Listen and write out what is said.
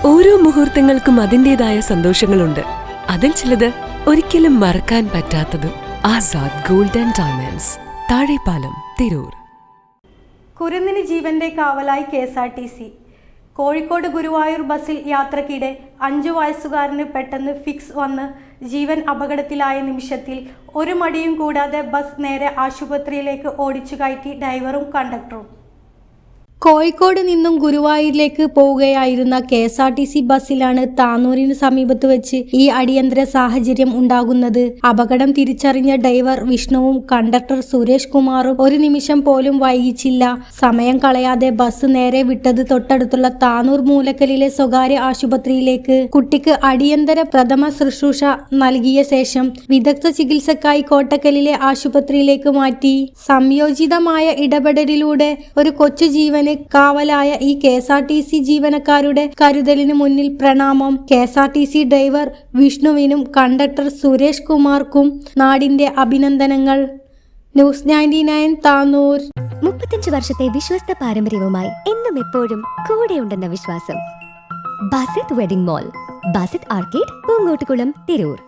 ഓരോ മുഹൂർത്തങ്ങൾക്കും അതിൻ്റെതായ സന്തോഷങ്ങളുണ്ട്. അതിൽ ചിലത് ഒരിക്കലും മറക്കാൻ പറ്റാത്തതും. Azad gold and diamonds, Thazhepalam, Tirur. കുരുന്നിന് ജീവന്റെ കാവലായി KSRTC. കോഴിക്കോട് ഗുരുവായൂർ ബസ്സിൽ യാത്രക്കിടെ 5 വയസ്സുകാരന് പെട്ടെന്ന് ഫിക്സ് വന്ന് ജീവൻ അപകടത്തിലായ നിമിഷത്തിൽ ഒരു മടിയും കൂടാതെ ബസ് നേരെ ആശുപത്രിയിലേക്ക് ഓടിച്ചു കയറ്റി ഡ്രൈവറും കണ്ടക്ടറും. കോഴിക്കോട് നിന്നും ഗുരുവായൂരിലേക്ക് പോവുകയായിരുന്ന KSRTC ബസ്സിലാണ് താനൂരിന് സമീപത്ത് വെച്ച് ഈ അടിയന്തര സാഹചര്യം ഉണ്ടാകുന്നത്. അപകടം തിരിച്ചറിഞ്ഞ ഡ്രൈവർ വിഷ്ണുവും കണ്ടക്ടർ സുരേഷ് കുമാറും ഒരു നിമിഷം പോലും വൈകിച്ചില്ല. സമയം കളയാതെ ബസ് നേരെ വിട്ടത് തൊട്ടടുത്തുള്ള താനൂർ മൂലക്കലിലെ സ്വകാര്യ ആശുപത്രിയിലേക്ക്. കുട്ടിക്ക് അടിയന്തര പ്രഥമ ശുശ്രൂഷ നൽകിയ ശേഷം വിദഗ്ധ ചികിത്സക്കായി കോട്ടക്കലിലെ ആശുപത്രിയിലേക്ക് മാറ്റി. സംയോജിതമായ ഇടപെടലിലൂടെ ഒരു കൊച്ചു ജീവന് കാവലായ ഈ KSRTC ജീവനക്കാരുടെ കരുതലിന് മുന്നിൽ പ്രണാമം. KSRTC ഡ്രൈവർ വിഷ്ണുവിനും കണ്ടക്ടർ സുരേഷ് കുമാർക്കും നാടിന്റെ അഭിനന്ദനങ്ങൾ. ന്യൂസ് 99 താനൂർ. 35 വർഷത്തെ വിശ്വസ്ത പാരമ്പര്യവുമായി എന്നും എപ്പോഴും കൂടെയുണ്ടെന്ന വിശ്വാസം. Basith wedding mall, Basith arcade, Poonkottukulam, Tirur.